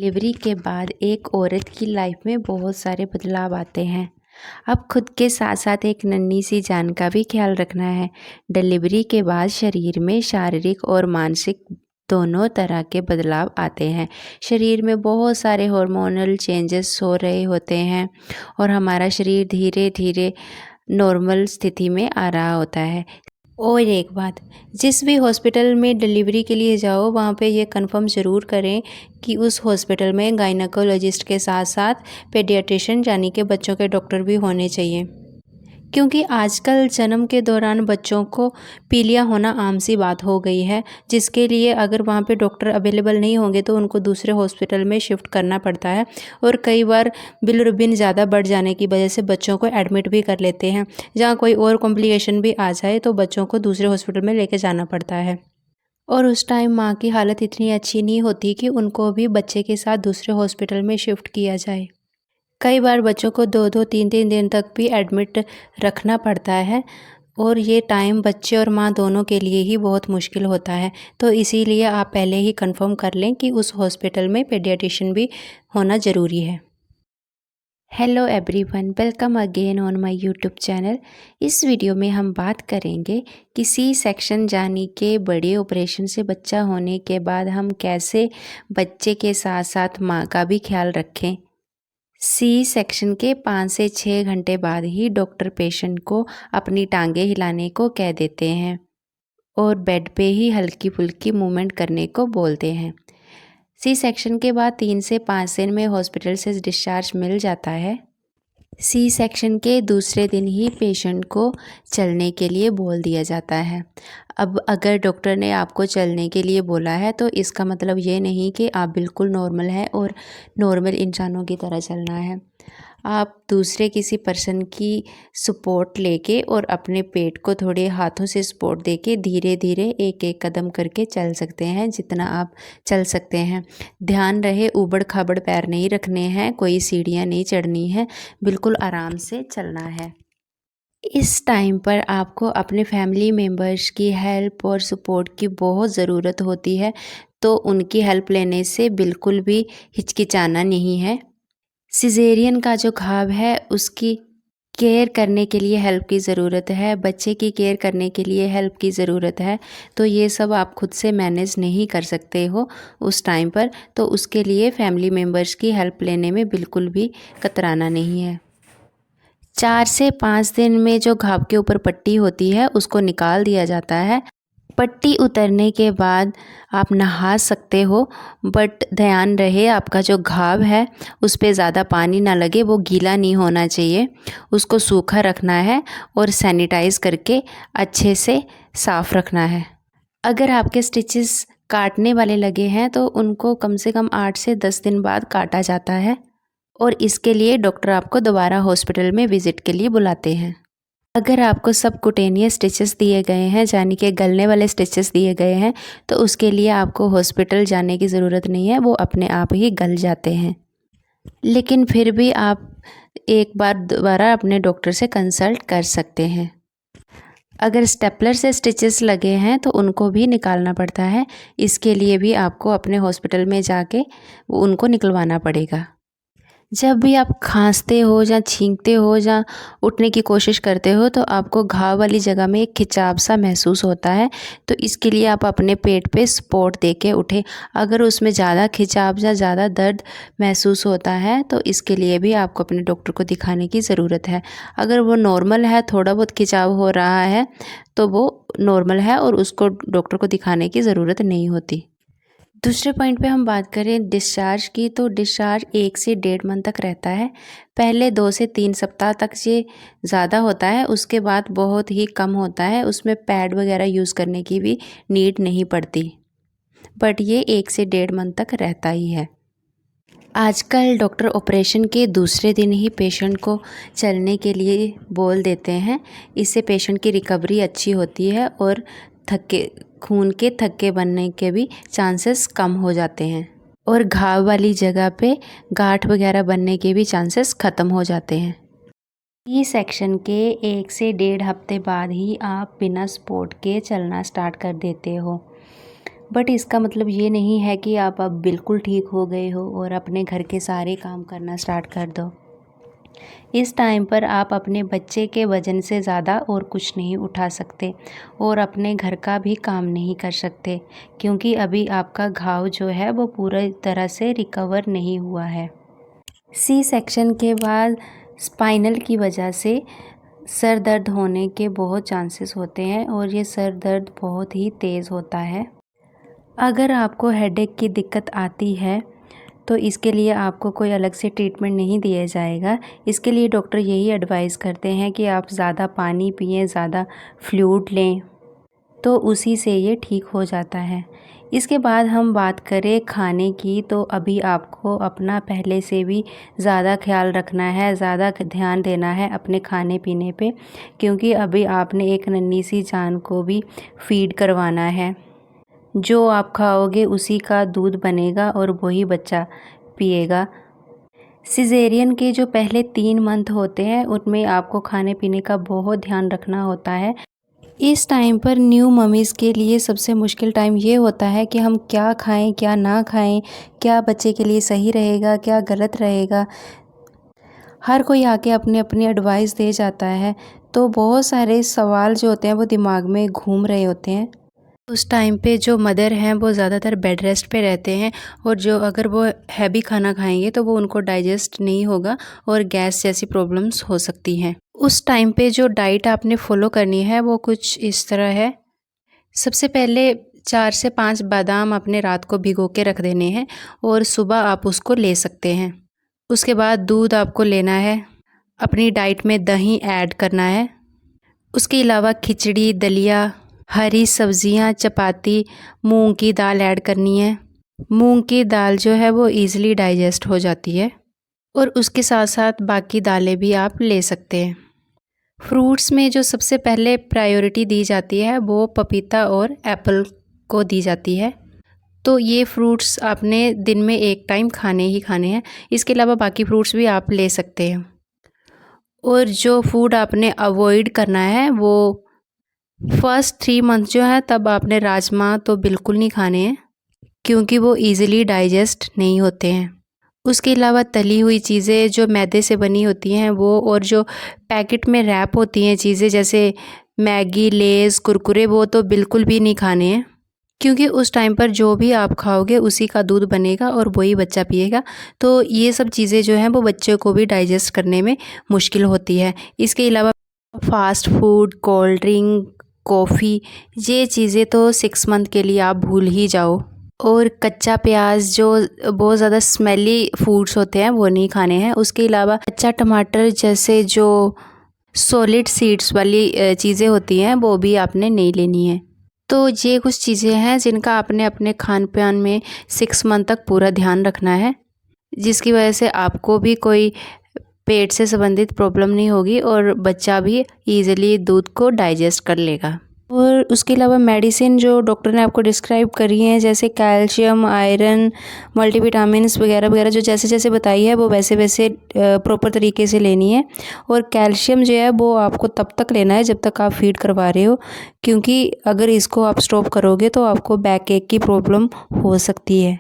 Delivery के बाद एक औरत की लाइफ में बहुत सारे बदलाव आते हैं। अब खुद के साथ साथ एक नन्ही सी जान का भी ख्याल रखना है। डिलीवरी के बाद शरीर में शारीरिक और मानसिक दोनों तरह के बदलाव आते हैं। शरीर में बहुत सारे हार्मोनल चेंजेस हो रहे होते हैं और हमारा शरीर धीरे धीरे नॉर्मल स्थिति में आ रहा होता है। और एक बात, जिस भी हॉस्पिटल में डिलीवरी के लिए जाओ वहाँ पे ये कंफर्म ज़रूर करें कि उस हॉस्पिटल में गायनेकोलॉजिस्ट के साथ साथ पेडियाट्रिशियन यानी कि बच्चों के डॉक्टर भी होने चाहिए, क्योंकि आजकल जन्म के दौरान बच्चों को पीलिया होना आम सी बात हो गई है, जिसके लिए अगर वहाँ पे डॉक्टर अवेलेबल नहीं होंगे तो उनको दूसरे हॉस्पिटल में शिफ्ट करना पड़ता है। और कई बार बिलिरुबिन ज़्यादा बढ़ जाने की वजह से बच्चों को एडमिट भी कर लेते हैं। जहाँ कोई और कॉम्प्लिकेशन भी आ जाए तो बच्चों को दूसरे हॉस्पिटल में लेके जाना पड़ता है। और उस टाइम माँ की हालत इतनी अच्छी नहीं होती कि उनको भी बच्चे के साथ दूसरे हॉस्पिटल में शिफ्ट किया जाए। कई बार बच्चों को 2-2 3-3 दिन तक भी एडमिट रखना पड़ता है और ये टाइम बच्चे और माँ दोनों के लिए ही बहुत मुश्किल होता है। तो इसीलिए आप पहले ही कंफर्म कर लें कि उस हॉस्पिटल में पेडियाट्रिशियन भी होना ज़रूरी है। Hello everyone, welcome again on my YouTube channel. इस वीडियो में हम बात करेंगे कि सी सेक्शन यानी के बड़े ऑपरेशन से बच्चा होने के बाद हम कैसे बच्चे के साथ साथ माँ का भी ख्याल रखें। सी सेक्शन के 5 से 6 घंटे बाद ही डॉक्टर पेशेंट को अपनी टांगें हिलाने को कह देते हैं और बेड पे ही हल्की फुल्की मूवमेंट करने को बोलते हैं। सी सेक्शन के बाद 3 से 5 दिन में हॉस्पिटल से डिस्चार्ज मिल जाता है। सी सेक्शन के दूसरे दिन ही पेशेंट को चलने के लिए बोल दिया जाता है। अब अगर डॉक्टर ने आपको चलने के लिए बोला है तो इसका मतलब ये नहीं कि आप बिल्कुल नॉर्मल हैं और नॉर्मल इंसानों की तरह चलना है। आप दूसरे किसी पर्सन की सपोर्ट लेके और अपने पेट को थोड़े हाथों से सपोर्ट देके धीरे धीरे एक एक कदम करके चल सकते हैं, जितना आप चल सकते हैं। ध्यान रहे ऊबड़ खाबड़ पैर नहीं रखने हैं, कोई सीढ़ियाँ नहीं चढ़नी है, बिल्कुल आराम से चलना है। इस टाइम पर आपको अपने फैमिली मेम्बर्स की हेल्प और सपोर्ट की बहुत ज़रूरत होती है, तो उनकी हेल्प लेने से बिल्कुल भी हिचकिचाना नहीं है। सिजेरियन का जो घाव है उसकी केयर करने के लिए हेल्प की ज़रूरत है, बच्चे की केयर करने के लिए हेल्प की ज़रूरत है, तो ये सब आप खुद से मैनेज नहीं कर सकते हो उस टाइम पर, तो उसके लिए फैमिली मेम्बर्स की हेल्प लेने में बिल्कुल भी कतराना नहीं है। 4 से 5 दिन में जो घाव के ऊपर पट्टी होती है उसको निकाल दिया जाता है। पट्टी उतरने के बाद आप नहा सकते हो, बट ध्यान रहे आपका जो घाव है उस पे ज़्यादा पानी ना लगे, वो गीला नहीं होना चाहिए, उसको सूखा रखना है और सैनिटाइज़ करके अच्छे से साफ़ रखना है। अगर आपके स्टिचेस काटने वाले लगे हैं तो उनको कम से कम 8 से 10 दिन बाद काटा जाता है और इसके लिए डॉक्टर आपको दोबारा हॉस्पिटल में विज़िट के लिए बुलाते हैं। अगर आपको सबकुटेनियस स्टिचेस दिए गए हैं यानी कि गलने वाले स्टिचेस दिए गए हैं तो उसके लिए आपको हॉस्पिटल जाने की ज़रूरत नहीं है, वो अपने आप ही गल जाते हैं। लेकिन फिर भी आप एक बार दोबारा अपने डॉक्टर से कंसल्ट कर सकते हैं। अगर स्टेपलर से स्टिचेस लगे हैं तो उनको भी निकालना पड़ता है, इसके लिए भी आपको अपने हॉस्पिटल में जाके उनको निकलवाना पड़ेगा। जब भी आप खांसते हो या छींकते हो या उठने की कोशिश करते हो तो आपको घाव वाली जगह में एक खिंचाव सा महसूस होता है, तो इसके लिए आप अपने पेट पे सपोर्ट दे के उठें। अगर उसमें ज़्यादा खिंचाव या ज़्यादा दर्द महसूस होता है तो इसके लिए भी आपको अपने डॉक्टर को दिखाने की ज़रूरत है। अगर वो नॉर्मल है, थोड़ा बहुत खिंचाव हो रहा है तो वो नॉर्मल है और उसको डॉक्टर को दिखाने की ज़रूरत नहीं होती। दूसरे पॉइंट पे हम बात करें डिस्चार्ज की, तो डिस्चार्ज 1 से 1.5 मंथ तक रहता है। पहले 2 से 3 सप्ताह तक ये ज़्यादा होता है, उसके बाद बहुत ही कम होता है, उसमें पैड वगैरह यूज़ करने की भी नीड नहीं पड़ती, बट ये 1 से 1.5 मंथ तक रहता ही है। आजकल डॉक्टर ऑपरेशन के दूसरे दिन ही पेशेंट को चलने के लिए बोल देते हैं, इससे पेशेंट की रिकवरी अच्छी होती है और खून के थक्के बनने के भी चांसेस कम हो जाते हैं और घाव वाली जगह पे गांठ वगैरह बनने के भी चांसेस ख़त्म हो जाते हैं। ई सेक्शन के 1 से 1.5 हफ्ते बाद ही आप बिना सपोर्ट के चलना स्टार्ट कर देते हो। बट इसका मतलब ये नहीं है कि आप अब बिल्कुल ठीक हो गए हो और अपने घर के सारे काम करना स्टार्ट कर दो। इस टाइम पर आप अपने बच्चे के वज़न से ज़्यादा और कुछ नहीं उठा सकते और अपने घर का भी काम नहीं कर सकते, क्योंकि अभी आपका घाव जो है वो पूरी तरह से रिकवर नहीं हुआ है। सी सेक्शन के बाद स्पाइनल की वजह से सर दर्द होने के बहुत चांसेस होते हैं और ये सर दर्द बहुत ही तेज़ होता है। अगर आपको हेडेक की दिक्कत आती है तो इसके लिए आपको कोई अलग से ट्रीटमेंट नहीं दिया जाएगा। इसके लिए डॉक्टर यही एडवाइस करते हैं कि आप ज़्यादा पानी पिएं, ज़्यादा फ्लूइड लें, तो उसी से ये ठीक हो जाता है। इसके बाद हम बात करें खाने की, तो अभी आपको अपना पहले से भी ज़्यादा ख्याल रखना है, ज़्यादा ध्यान देना है अपने खाने पीने पे, क्योंकि अभी आपने एक नन्ही सी जान को भी फीड करवाना है। जो आप खाओगे उसी का दूध बनेगा और वही बच्चा पिएगा। सिज़ेरियन के जो पहले 3 मंथ होते हैं उनमें आपको खाने पीने का बहुत ध्यान रखना होता है। इस टाइम पर न्यू मम्मीज़ के लिए सबसे मुश्किल टाइम ये होता है कि हम क्या खाएं, क्या ना खाएं, क्या बच्चे के लिए सही रहेगा, क्या गलत रहेगा। हर कोई आके अपनी एडवाइस दे जाता है, तो बहुत सारे सवाल जो होते हैं वो दिमाग में घूम रहे होते हैं। उस टाइम पे जो मदर हैं वो ज़्यादातर बेड रेस्ट पे रहते हैं और जो अगर वो हैवी खाना खाएंगे तो वो उनको डाइजेस्ट नहीं होगा और गैस जैसी प्रॉब्लम्स हो सकती हैं। उस टाइम पे जो डाइट आपने फॉलो करनी है वो कुछ इस तरह है। सबसे पहले 4 से 5 बादाम अपने रात को भिगो के रख देने हैं और सुबह आप उसको ले सकते हैं। उसके बाद दूध आपको लेना है, अपनी डाइट में दही ऐड करना है। उसके अलावा खिचड़ी, दलिया, हरी सब्जियां, चपाती, मूंग की दाल ऐड करनी है। मूंग की दाल जो है वो इजीली डाइजेस्ट हो जाती है और उसके साथ साथ बाकी दालें भी आप ले सकते हैं। फ्रूट्स में जो सबसे पहले प्रायोरिटी दी जाती है वो पपीता और एप्पल को दी जाती है। तो ये फ्रूट्स आपने दिन में एक टाइम खाने ही खाने हैं। इसके अलावा बाकी फ्रूट्स भी आप ले सकते हैं। और जो फूड आपने अवॉइड करना है वो फर्स्ट 3 मंथ जो है तब आपने राजमा तो बिल्कुल नहीं खाने हैं, क्योंकि वो इजीली डाइजेस्ट नहीं होते हैं। उसके अलावा तली हुई चीज़ें जो मैदे से बनी होती हैं वो, और जो पैकेट में रैप होती हैं चीज़ें जैसे मैगी, लेज़, कुरकुरे, वो तो बिल्कुल भी नहीं खाने हैं, क्योंकि उस टाइम पर जो भी आप खाओगे उसी का दूध बनेगा और वही बच्चा पिएगा। तो ये सब चीज़ें जो हैं वो बच्चे को भी डाइजेस्ट करने में मुश्किल होती है। इसके अलावा fast food, cold drink, coffee, ये चीज़ें तो 6 मंथ के लिए आप भूल ही जाओ। और कच्चा प्याज, जो बहुत ज़्यादा स्मेली फूड्स होते हैं, वो नहीं खाने हैं। उसके अलावा कच्चा टमाटर जैसे जो सॉलिड सीड्स वाली चीज़ें होती हैं वो भी आपने नहीं लेनी है। तो ये कुछ चीज़ें हैं जिनका आपने अपने खान पान में 6 मंथ तक पूरा ध्यान रखना है, जिसकी वजह से आपको भी कोई पेट से संबंधित प्रॉब्लम नहीं होगी और बच्चा भी ईज़िली दूध को डाइजेस्ट कर लेगा। और उसके अलावा मेडिसिन जो डॉक्टर ने आपको डिस्क्राइब करी हैं, जैसे कैल्शियम, आयरन, मल्टीविटामिन्स वगैरह वगैरह, जो जैसे जैसे बताई है वो वैसे वैसे प्रॉपर तरीके से लेनी है। और कैल्शियम जो है वो आपको तब तक लेना है जब तक आप फीड करवा रहे हो, क्योंकि अगर इसको आप स्टॉप करोगे तो आपको बैक एक की प्रॉब्लम हो सकती है।